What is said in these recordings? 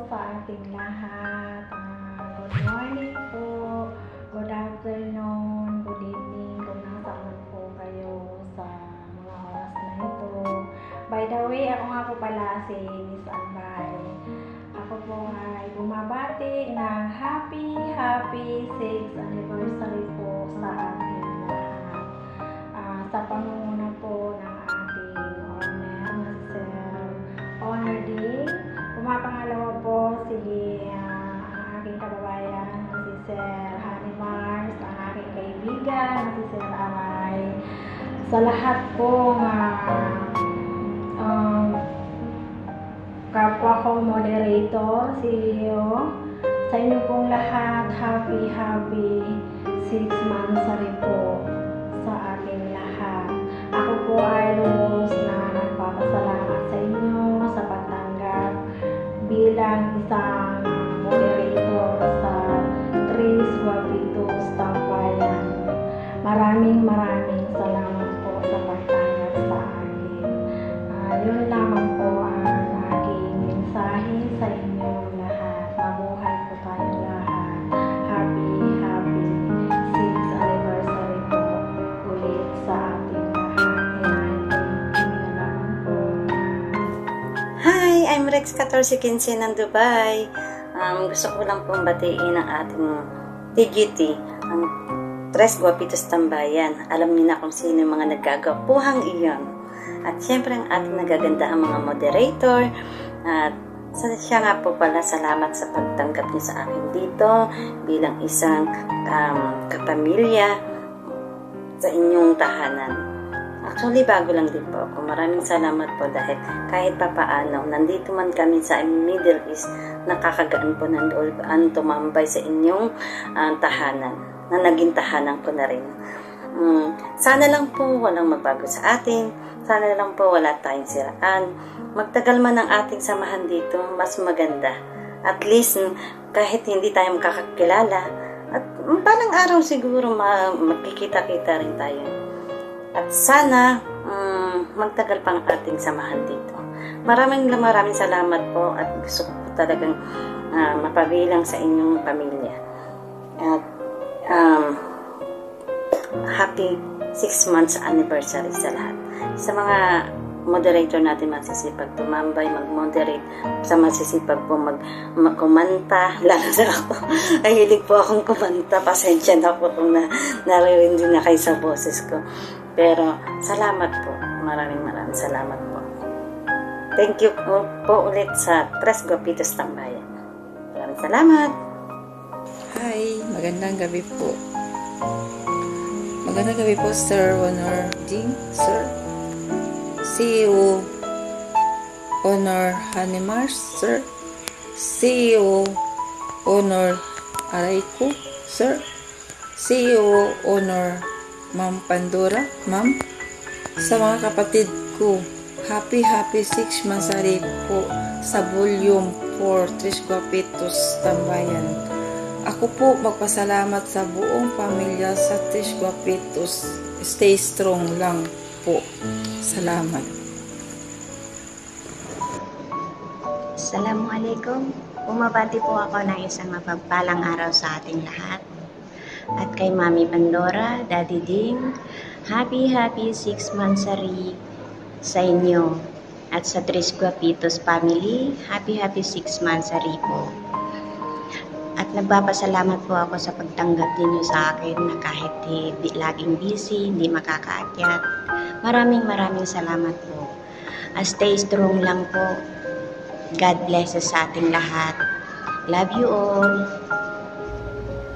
sa ating lahat. Good morning po, good afternoon, good evening, kung nasaan po kayo sa mga oras na ito. By the way, ako nga po pala si Miss Ambay. Ako po ay bumabati ng happy 6th anniversary po sa ating lahat. Sa pangunguna po ng ating owner na Sir Honor Ding. Pumapangalawa po ang aking kababayan na si Sir Honey Mars, ang aking kaibigan na si Sir Aray. Sa lahat po kapwa ko moderator, CEO, sa inyo pong lahat, happy 6th anniversary po sa ating lahat. Ako po ay lubos na nagpapasalamat sa inyo sa pagtanggap bilang isang moderator sa Tris Guapitos Tambayan. Maraming salamat po sa pagtanggap sa akin. Yun lamang po ang aking mensahe sa inyo lahat. Mabuhay po tayong lahat. Happy 6th anniversary po ulit sa ating lahat. Thank you lamang po. Hi, I'm Rex 1415 ng Dubai. Gusto ko lang pong batiin ang ating TGT, ang Tres Guapitos Tambayan. Alam niyo na kung sino yung mga nagkagapuhang iyon. At syempre ang ating nagagandahang mga moderator. At siya nga po pala, salamat sa pagtanggap niyo sa akin dito bilang isang kapamilya sa inyong tahanan. Actually, bago lang din po ako. Maraming salamat po dahil kahit papaano, nandito man kami sa Middle East, nakakagaan po ng loob ang tumambay sa inyong tahanan, na naging tahanan ko na rin. Sana lang po walang magbago sa atin. Sana lang po wala tayong siraan. Magtagal man ang ating samahan dito, mas maganda. At least, kahit hindi tayo makakakilala, at parang araw siguro magkikita-kita rin tayo. At sana magtagal pang ating samahan dito. Maraming salamat po at gusto ko po talagang mapabilang sa inyong pamilya. At happy 6 months anniversary sa lahat. Sa mga moderator natin masisipag tumambay, mag-moderate, sa masisipag po kumanta, lalo na ako. Kahilig po akong kumanta, pasensya na po kung naririnig na kayo sa boses ko. Pero salamat po, maraming salamat po. Thank you po ulit sa Tres Guapitos Tambayan. Maraming salamat. Hi, magandang gabi po. Magandang gabi po, Sir Honor Ding, Sir. CEO Honor Honey Mars, Sir. CEO Honor Arayko, Sir. CEO Honor Ma'am Pandora, Ma'am. Sa mga kapatid ko, happy 6th anniversary po sa Volume 4, Tres Guapitos Tambayan. Ako po magpasalamat sa buong pamilya sa Tres Guapitos. Stay strong lang po. Salamat. Assalamualaikum. Bumabati po ako ng isang mapagpalang araw sa ating lahat. At kay Mami Pandora, Daddy Ding, happy 6th anniversary sa inyo. At sa Tres Guapitos family, happy 6th anniversary po. At nagpapasalamat po ako sa pagtanggap ninyo sa akin na kahit laging busy, hindi makakaakyat. Maraming salamat po. Stay strong lang po. God bless sa ating lahat. Love you all.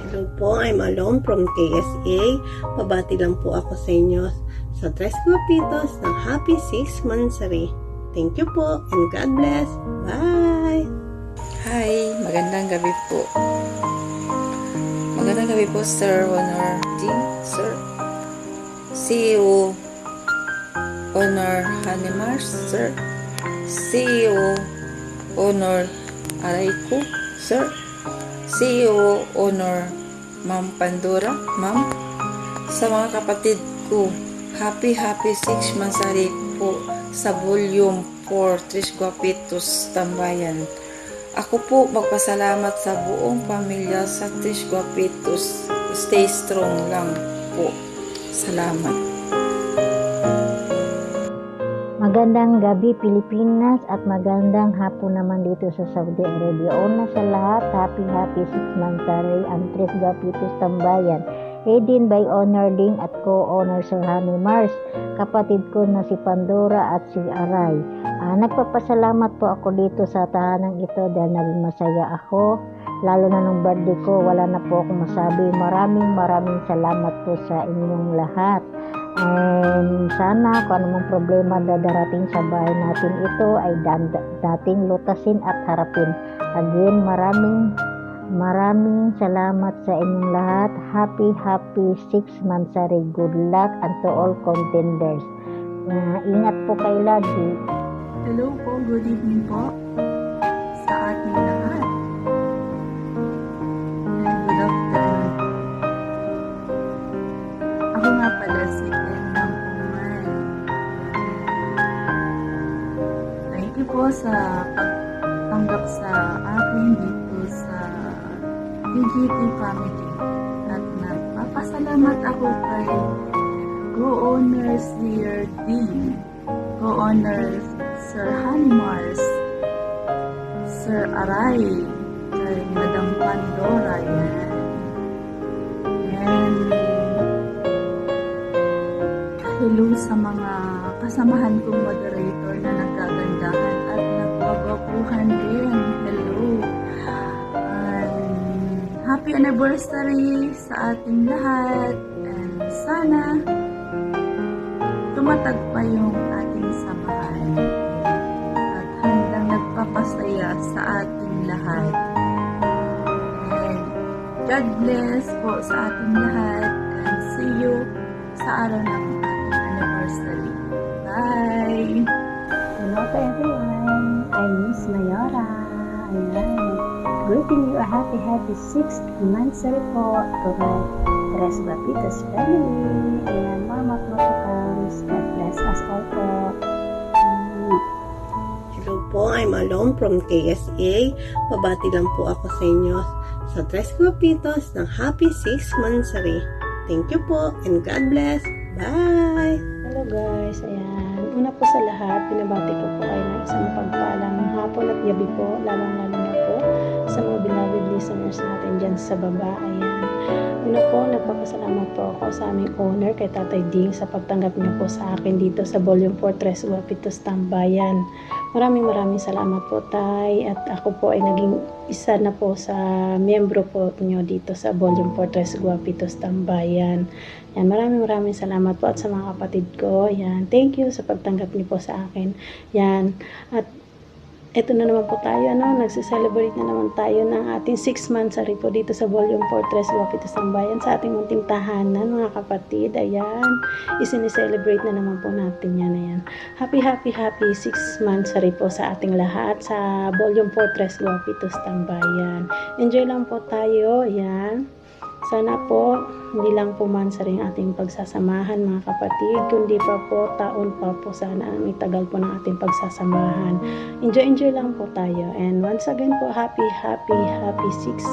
Hello po, I'm Alom from KSA. Pabati lang po ako sa inyo sa Tres Guapitos ng happy 6th anniversary. Thank you po and God bless. Bye! Hi, magandang gabi po. Magandang gabi po, Sir Honor Ding, Sir. CEO Honor Honey Mars, Sir. CEO Honor Arayko, Sir. CEO Honor Ma'am Pandora, Ma'am. Sa mga kapatid ko, happy 6th anniversary po sa Volume 4, Tres Guapitos Tambayan. Ako po magpasalamat sa buong pamilya sa Tres Guapitos. Stay strong lang po. Salamat. Magandang gabi Pilipinas at magandang hapon naman dito sa Saudi Arabia. Una sa lahat, happy 6 Mansari ang Tres Guapitos Tambayan. Heading by Honor Ding at co-owner Sir Hani Mars, kapatid ko na si Pandora at si Aray. Nagpapasalamat po ako dito sa tahanang ito dahil naging masaya ako. Lalo na nung birthday ko, wala na po akong masabi. Maraming salamat po sa inyong lahat. And sana kung anumang problema na darating sa bahay natin ito ay dating lutasin at harapin. Again, maraming salamat sa inyong lahat. Happy 6 Mansari. Good luck and to all contenders. Ingat po kayo lagi. Hello po, good evening po sa ating lahat. And good afternoon. Ako nga pala si Endang Pumal. Thank you po sa pagtanggap sa akin dito sa DGT family. At nagpapasalamat ako kay co-owner Sir Dean, co-owner Sir Hani Mars, Sir Aray, kay Madam Pandora, yan. And hello sa mga kasamahan kong moderator na nagkagandahan at nagpagwapuhan din. Hello. Happy anniversary sa ating lahat. And sana tumatag pa yung ating samahan at handang nagpapasaya sa ating lahat. And God bless po sa ating lahat and see you sa araw ng ating anniversary. Bye! Hello to everyone. I'm Miss Mayora. Ayan. Greeting you a happy 6th Mansari po to my Tres Guapitos family. Ayan, more comes. God bless us all po. Hello po, I'm Alon from KSA. Pabati lang po ako sa inyo sa Tres Guapitos ng happy 6 Mansari. Thank you po and God bless. Bye! Hello guys, ayan. Una po sa lahat, pinabati ko po kayo ng isang pagpalang hapon at gabi po, lalong-lalo na po sa mga beloved listeners natin dyan sa baba. Ayan. Una po, nagpapasalamat po ako sa aming owner, kay Tatay Ding, sa pagtanggap niyo po sa akin dito sa Volume 4 Tres Guapitos Tambayan. Maraming salamat po, Tay. At ako po ay naging isa na po sa miyembro po niyo dito sa Volume 4 Tres Guapitos Tambayan. Yan, maraming salamat po at sa mga kapatid ko. Yan, thank you sa pagtanggap niyo po sa akin. Yan, at eto na naman po tayo, nagsiselebrate na naman tayo ng ating 6 Mansari po dito sa Volume 4 Tres Guapitos Tambayan sa ating munting tahanan, mga kapatid. Ayan, isinicelebrate na naman po natin yan. Ayan, happy 6 Mansari po sa ating lahat sa Volume 4 Tres Guapitos Tambayan. Enjoy lang po tayo. Ayan, sana po hindi lang po mansari ang ating pagsasamahan, mga kapatid, kundi pa po taon pa po sana ang itagal po ng ating pagsasamahan. Enjoy lang po tayo. And once again po, happy 6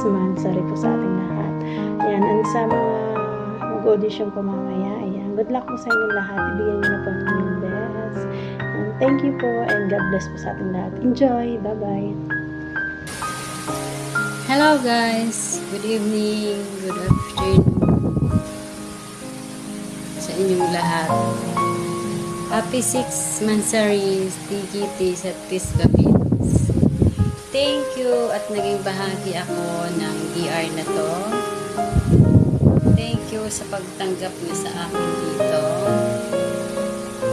Mansari po sa ating lahat. Ayan, and sa mga mag-audition po mamaya, ayan, good luck po sa inyong lahat. Ibigyan nyo na po ang inyong best. And thank you po and God bless po sa ating lahat. Enjoy! Bye-bye! Hello guys, good evening, good afternoon sa inyong lahat. Happy 6 Mansari DGT sa Tres Guapitos. Thank you at naging bahagi ako ng DR na to. Thank you sa pagtanggap niyo sa akin dito.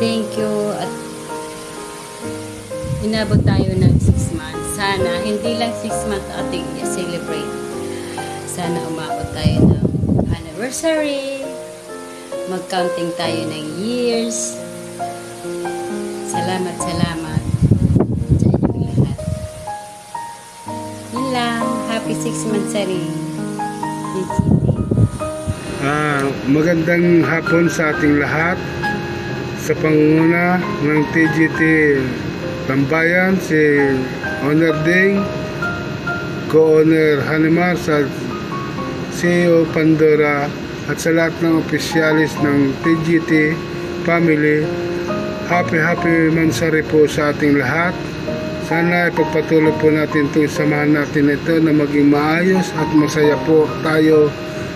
Thank you at inabot tayo ng 6 months. Sana, hindi lang 6 months ating i-celebrate. Sana umabot tayo ng anniversary. Mag-counting tayo ng years. Salamat sa inyong lahat. Yun lang. Happy 6 Mansari. Magandang hapon sa ating lahat. Sa pangunguna ng TGT Tambayan, si Honor Ding Co-owner Hanimar, sa CEO Pandora, at sa lahat ng opisyalis ng TGT family. Happy Mansari po sa ating lahat. Sana ipagpatuloy po natin itong samahan natin ito na maging maayos at masaya po tayo,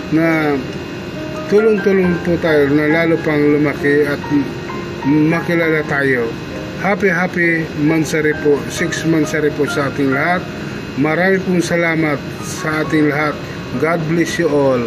na tulong-tulong po tayo na lalo pang lumaki at makilala tayo. Happy Mansari po, 6 Mansari po sa ating lahat. Marami pong salamat sa ating lahat. God bless you all.